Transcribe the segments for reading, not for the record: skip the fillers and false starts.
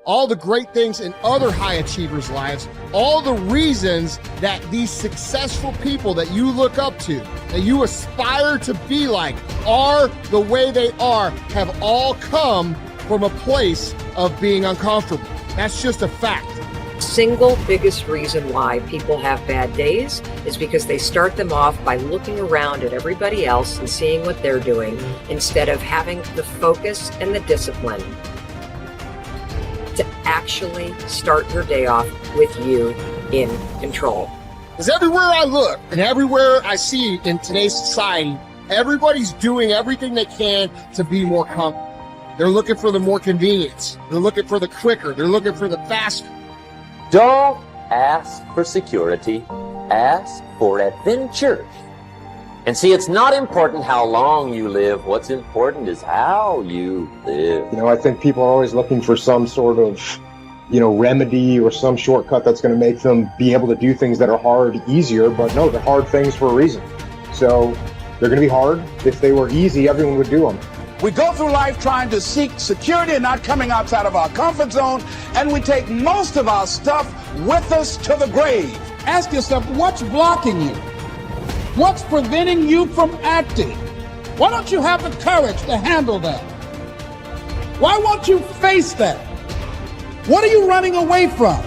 all the great things in other high achievers' lives, all the reasons that these successful people that you look up to, that you aspire to be like, are the way they are, have all come from a place of being uncomfortable. That's just a fact. Single biggest reason why people have bad days is because they start them off by looking around at everybody else and seeing what they're doing instead of having the focus and the discipline to actually start your day off with you in control. Because everywhere I look and everywhere I see in today's society, everybody's doing everything they can to be more comfortable. They're looking for the more convenience. They're looking for the quicker. They're looking for the faster. Don't ask for security, ask for adventure. And see, it's not important how long you live. What's important is how you live. I think people are always looking for some sort of, remedy or some shortcut that's going to make them be able to do things that are hard easier. But no, they're hard things for a reason. So they're going to be hard. If they were easy, everyone would do them. We go through life trying to seek security and not coming outside of our comfort zone, and we take most of our stuff with us to the grave. Ask yourself, what's blocking you? What's preventing you from acting? Why don't you have the courage to handle that? Why won't you face that? What are you running away from?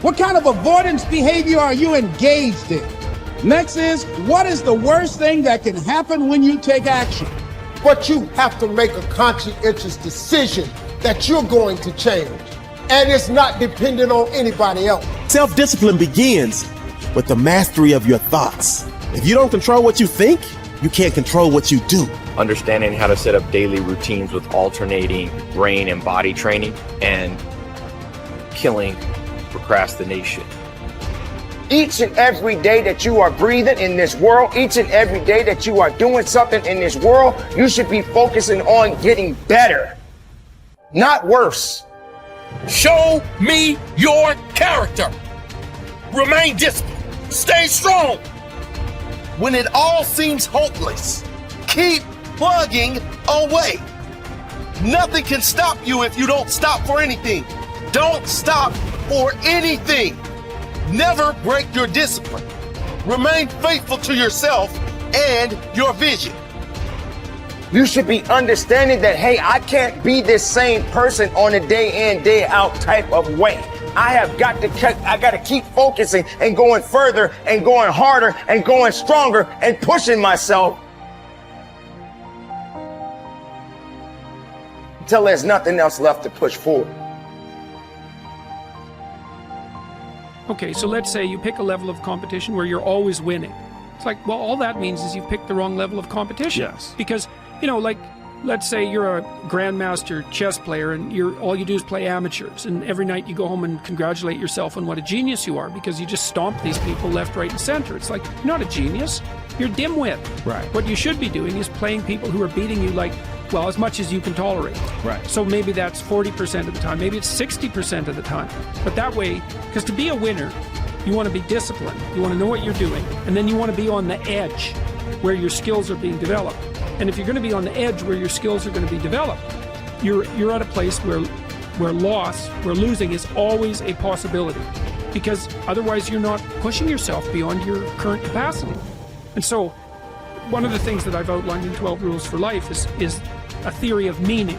What kind of avoidance behavior are you engaged in? Next is, what is the worst thing that can happen when you take action? But you have to make a conscientious decision that you're going to change. And it's not dependent on anybody else. Self-discipline begins with the mastery of your thoughts. If you don't control what you think, you can't control what you do. Understanding how to set up daily routines with alternating brain and body training and killing procrastination. Each and every day that you are breathing in this world, each and every day that you are doing something in this world, you should be focusing on getting better, not worse. Show me your character. Remain disciplined. Stay strong. When it all seems hopeless, keep plugging away. Nothing can stop you if you don't stop for anything. Don't stop for anything. Never break your discipline. Remain faithful to yourself and your vision. You should be understanding that, hey, I can't be this same person on a day in, day out type of way. I got to keep focusing and going further and going harder and going stronger and pushing myself until there's nothing else left to push forward. Okay, so let's say you pick a level of competition where you're always winning. It's like, well, all that means is you've picked the wrong level of competition. Yes. Because, let's say you're a grandmaster chess player and all you do is play amateurs, and every night you go home and congratulate yourself on what a genius you are because you just stomp these people left, right, and center. It's like, you're not a genius, you're a dimwit. Right. What you should be doing is playing people who are beating you as much as you can tolerate. Right. So maybe that's 40% of the time, maybe it's 60% of the time. But that way, because to be a winner, you want to be disciplined, you want to know what you're doing, and then you want to be on the edge where your skills are being developed. And if you're going to be on the edge where your skills are going to be developed, you're at a place where losing is always a possibility, because otherwise you're not pushing yourself beyond your current capacity. And so one of the things that I've outlined in 12 Rules for Life is a theory of meaning.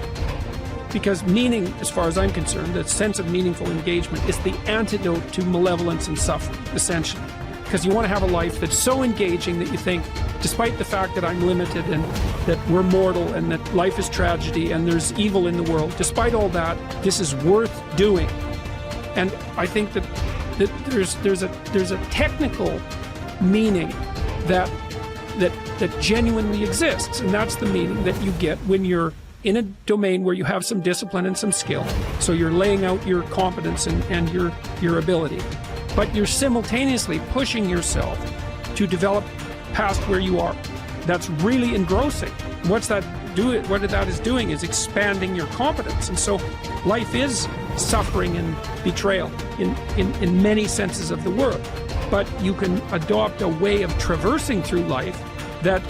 Because meaning, as far as I'm concerned, the sense of meaningful engagement is the antidote to malevolence and suffering, essentially. Because you want to have a life that's so engaging that you think, despite the fact that I'm limited and that we're mortal and that life is tragedy and there's evil in the world, despite all that, this is worth doing. And I think that there's a technical meaning that genuinely exists, and that's the meaning that you get when you're in a domain where you have some discipline and some skill. So you're laying out your competence and your ability, but you're simultaneously pushing yourself to develop past where you are. That's really engrossing. What that is doing is expanding your competence. And so life is suffering and betrayal in many senses of the word. But you can adopt a way of traversing through life that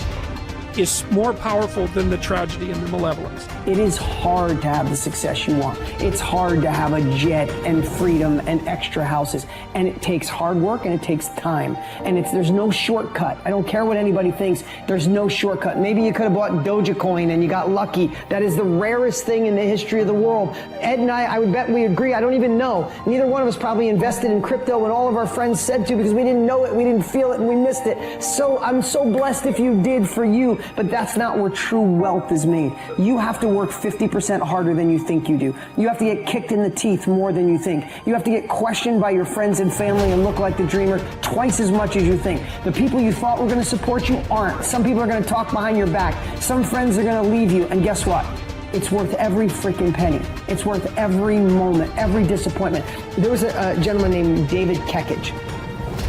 is more powerful than the tragedy and the malevolence. It is hard to have the success you want. It's hard to have a jet and freedom and extra houses. And it takes hard work and it takes time. And there's no shortcut. I don't care what anybody thinks. There's no shortcut. Maybe you could have bought Dogecoin and you got lucky. That is the rarest thing in the history of the world. Ed and I would bet we agree. I don't even know. Neither one of us probably invested in crypto when all of our friends said to, because we didn't know it, we didn't feel it, and we missed it. So I'm so blessed if you did for you. But that's not where true wealth is made. You have to work 50% harder than you think you do. You have to get kicked in the teeth more than you think. You have to get questioned by your friends and family and look like the dreamer twice as much as you think. The people you thought were going to support you aren't. Some people are going to talk behind your back. Some friends are going to leave you. And guess what? It's worth every freaking penny. It's worth every moment, every disappointment. There was a gentleman named David Kekich.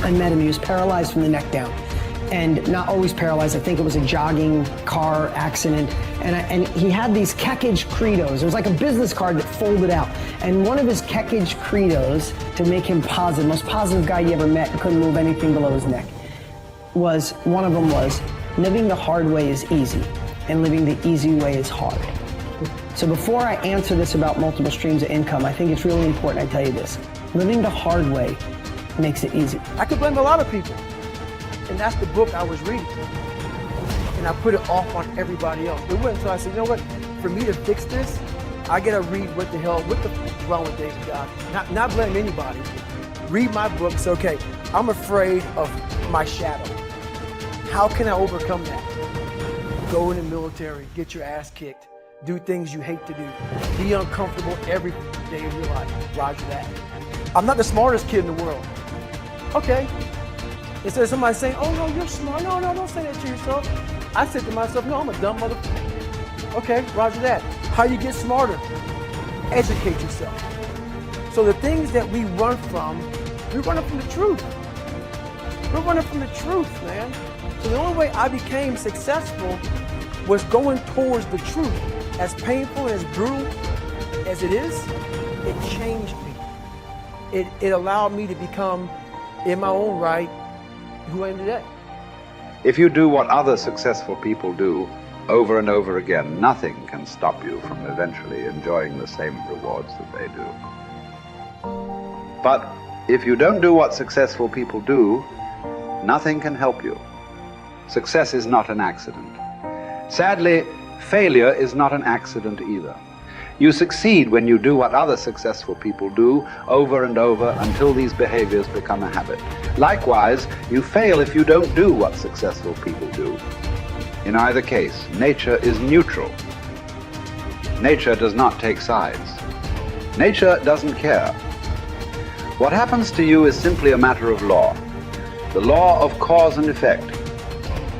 I met him. He was paralyzed from the neck down. And not always paralyzed. I think it was a jogging car accident. And he had these Kekich credos. It was like a business card that folded out. And one of his Kekich credos, to make him positive, most positive guy you ever met, couldn't move anything below his neck, one of them was, living the hard way is easy, and living the easy way is hard. So before I answer this about multiple streams of income, I think it's really important I tell you this. Living the hard way makes it easy. I could blame a lot of people. And that's the book I was reading. And I put it off on everybody else. It wasn't until I said, you know what, for me to fix this, I gotta read what the f is wrong with David God. Not blame anybody. Read my book, say, okay, I'm afraid of my shadow. How can I overcome that? Go in the military, get your ass kicked, do things you hate to do, be uncomfortable every day of your life. Roger that. I'm not the smartest kid in the world. Okay. Instead of somebody saying, oh no, you're smart. No, don't say that to yourself. I said to myself, no, I'm a dumb motherfucker. Okay, roger that. How you get smarter? Educate yourself. So the things that we run from, we're running from the truth. We're running from the truth, man. So the only way I became successful was going towards the truth. As painful and as brutal as it is, it changed me. It allowed me to become, in my own right, who I am today. If you do what other successful people do over and over again, nothing can stop you from eventually enjoying the same rewards that they do. But if you don't do what successful people do, nothing can help you. Success is not an accident. Sadly, failure is not an accident either. You succeed when you do what other successful people do over and over until these behaviors become a habit. Likewise, you fail if you don't do what successful people do. In either case, nature is neutral. Nature does not take sides. Nature doesn't care. What happens to you is simply a matter of law. The law of cause and effect.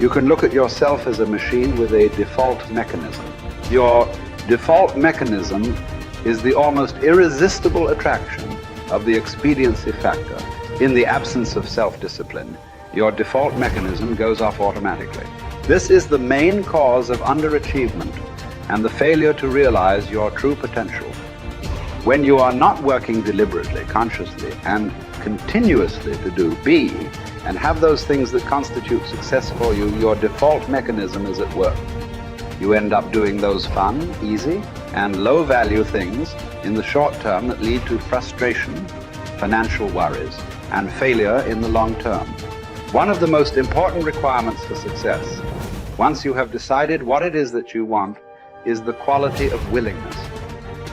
You can look at yourself as a machine with a default mechanism. Your default mechanism is the almost irresistible attraction of the expediency factor. In the absence of self-discipline, your default mechanism goes off automatically. This is the main cause of underachievement and the failure to realize your true potential. When you are not working deliberately, consciously, and continuously to be and have those things that constitute success for you, your default mechanism is at work. You end up doing those fun, easy, and low-value things in the short term that lead to frustration, financial worries, and failure in the long term. One of the most important requirements for success, once you have decided what it is that you want, is the quality of willingness.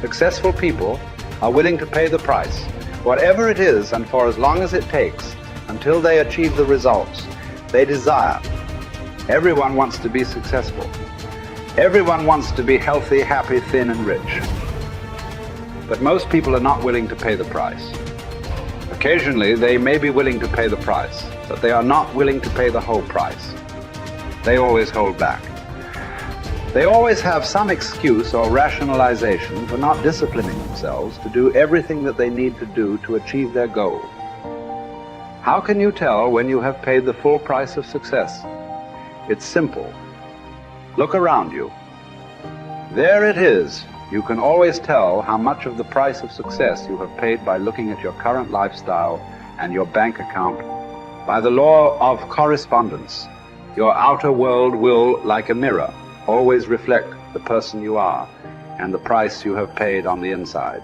Successful people are willing to pay the price, whatever it is and for as long as it takes, until they achieve the results they desire. Everyone wants to be successful. Everyone wants to be healthy, happy, thin, and rich. But most people are not willing to pay the price. Occasionally, they may be willing to pay the price, but they are not willing to pay the whole price. They always hold back. They always have some excuse or rationalization for not disciplining themselves to do everything that they need to do to achieve their goal. How can you tell when you have paid the full price of success? It's simple. Look around you. There it is. You can always tell how much of the price of success you have paid by looking at your current lifestyle and your bank account. By the law of correspondence, Your outer world will, like a mirror, always reflect the person you are and the price you have paid on the inside.